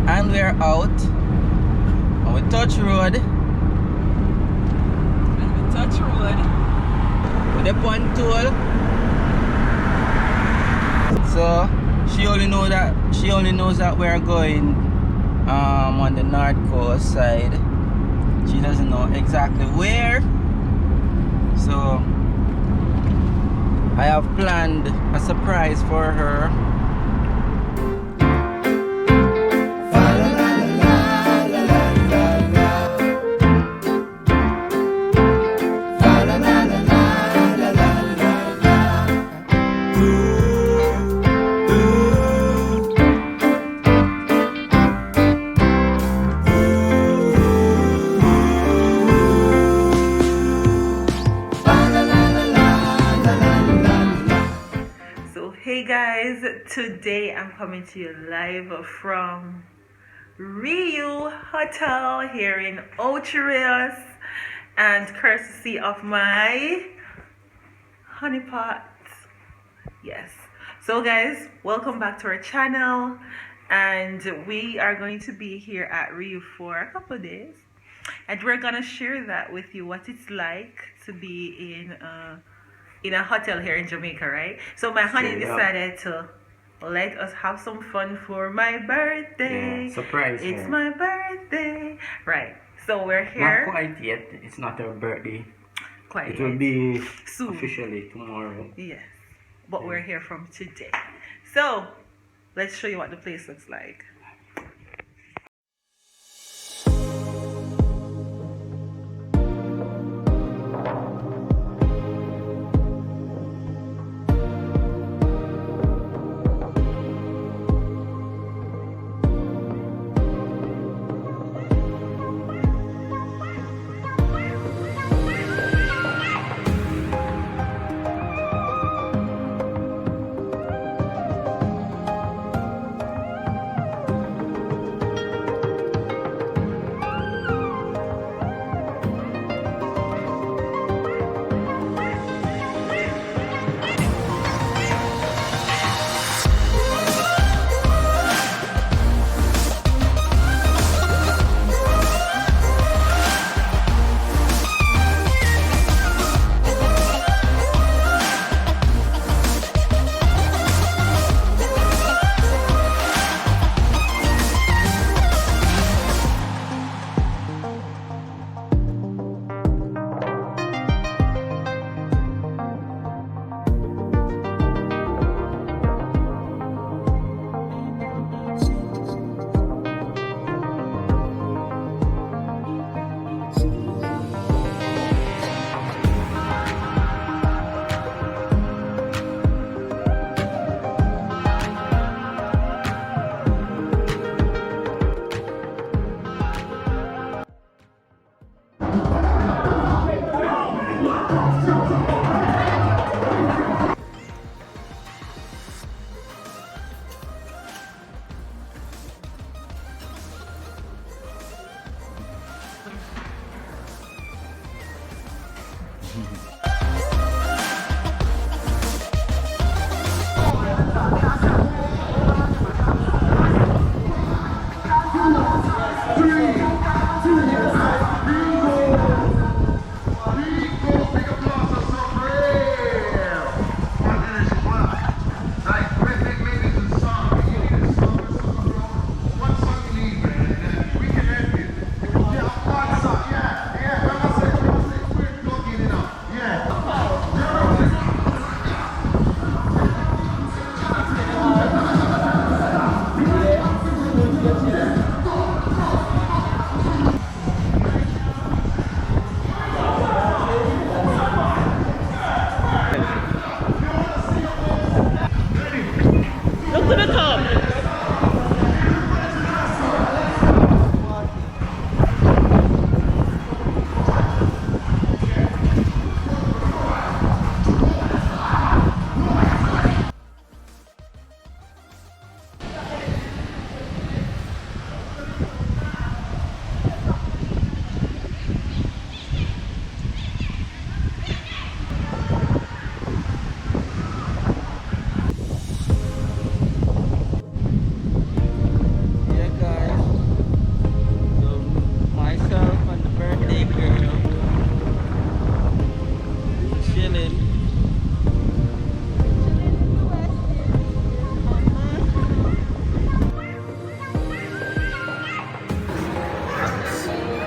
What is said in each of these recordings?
And we're out. And we touch road. With the point tool. So she only knows that we're going on the north coast side. She doesn't know exactly where. So I have planned a surprise for her. Hey guys, today I'm coming to you live from RIU Hotel here in Ocho Rios, and courtesy of my honeypot. Yes. So guys, welcome back to our channel, and we are going to be here at RIU for a couple of days, and we're gonna share that with you, what it's like to be in a hotel here in Jamaica, right? So my honey decided to let us have some fun for my birthday. Yeah, surprise. It's my birthday. Right. So we're here. Not quite yet. It's not her birthday. Quite It will be soon. Officially tomorrow. Yes. But we're here from today. So let's show you what the place looks like.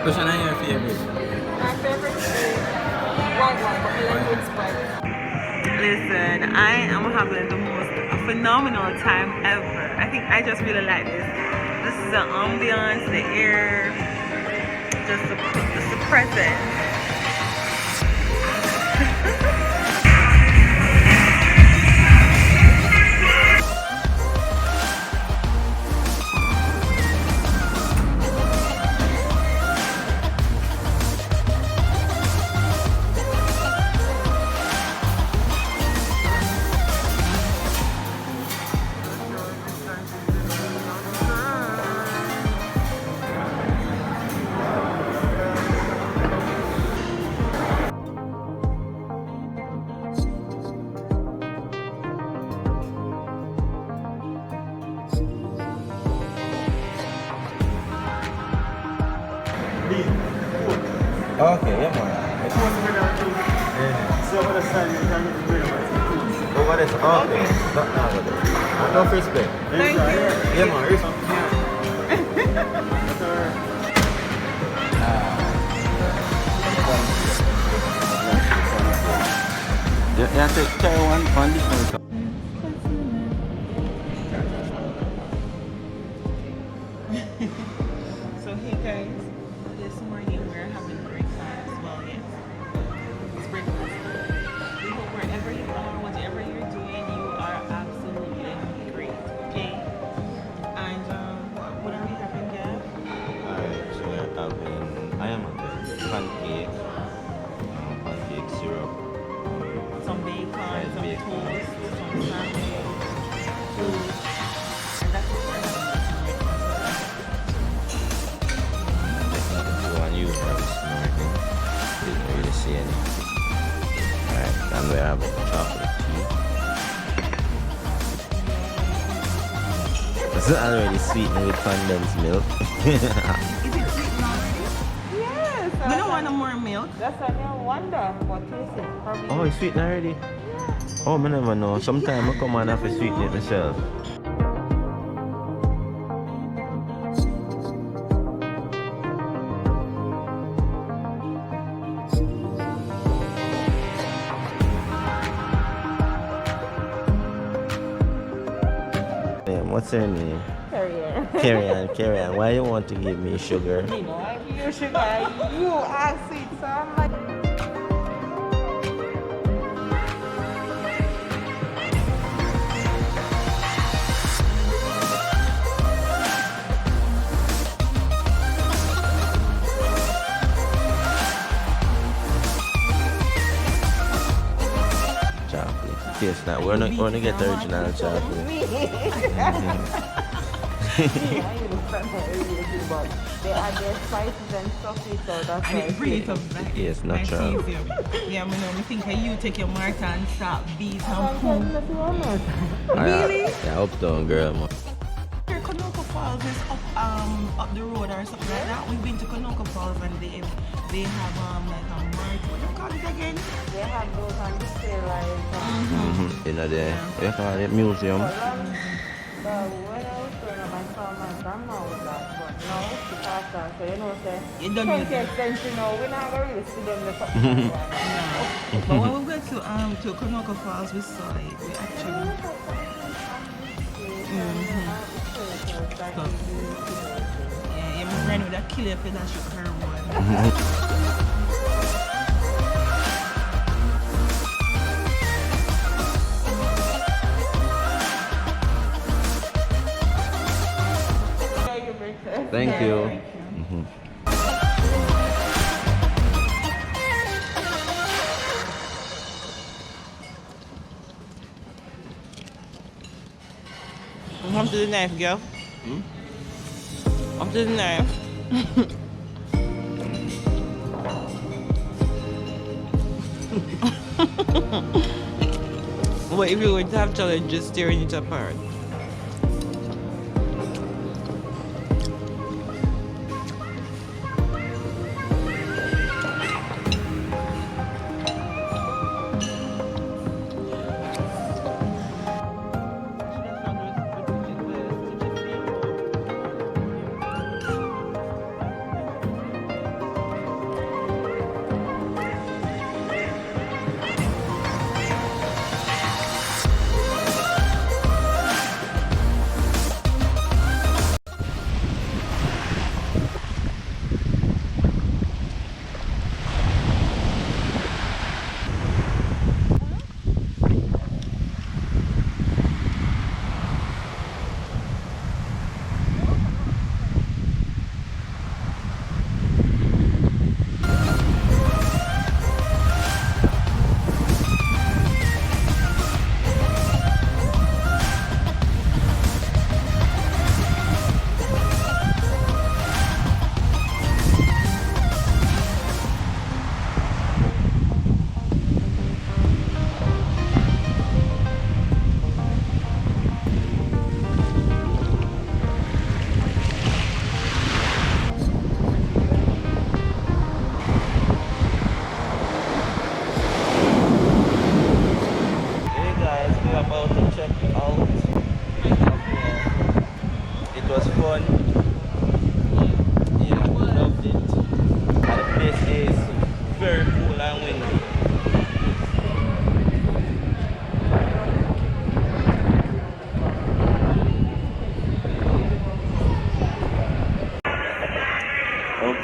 Which one are your favorite? My favorite is white one, but I like with spice. Listen, I am having the most phenomenal time ever. I think I just really like this. This is the ambience, the air, just the presence. Okay, yeah, man. Over this, okay. Not over there. No fish play. Thank you. Yeah, man. Here's some. Yeah, take carry one dish. So hey guys, this morning we're having breakfast. Well, yes, it's breakfast. We hope wherever you are, whatever you're doing, you are absolutely great. Okay. And what are we having, Gab? I am having pancake, pancake syrup, Some bacon, Fried some bacon. toast, some sandwich, food, and that's what we're having this one you have this morning. Didn't really see any. Alright, and we have chocolate tea. It's already sweetened with condensed milk. morning. Is it sweet already? Yes. We don't want no more milk. That's what I wonder. What is it? Probably. Oh, it's sweetened already? Oh, I never know. Sometimes I come and have to sweeten it myself. What's her name? Carrier. Carry on. Why you want to give me sugar? You know, I give you sugar. You ask it, so I'm like. Chocolate. Yes, now we're gonna get the original chocolate. They add their spices and stuff, so that's And why it brings up back. Yes, natural. Magnesium. Yeah, I know. I think you take your marta and start beat and I'm pump. nothing wrong with Really? Yeah, uptown girl, man. Here, Conoco Falls is up the road or something like that. We've been to Conoco Falls and they have like a market. What do you call it again? They have those on display like You know the what you call it, museum. but when I was growing up, I saw my grandma with that, but now she passed that, so you know, say, You don't some use it. extent, you know, we're not going to really see them the fuck. But when we went to Conoco Falls, we saw it. We actually yeah, my friend with that killer for that sugar one. Thank you. Come to the knife, girl. Come to the knife. What if you were to have challenges tearing it apart?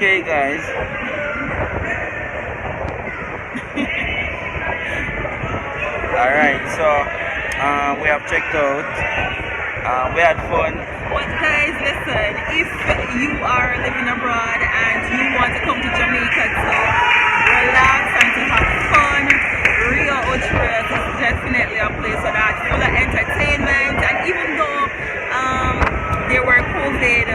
Okay, guys. Alright, so we have checked out. We had fun. But guys, listen, if you are living abroad and you want to come to Jamaica to relax and to have fun, RIU Ocho Rios is definitely a place for that, full of entertainment. And even though there were COVID,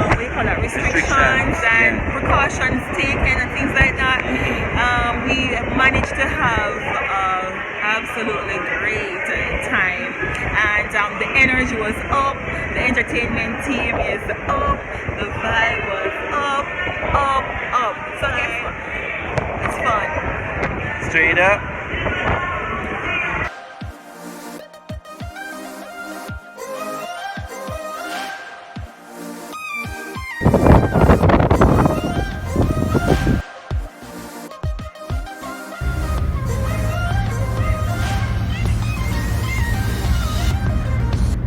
what do you call that, restrictions and precautions taken and things like that, we managed to have absolutely great time, and the energy was up, the entertainment team is up, the vibe was up. So guess what? It's fun. Straight up.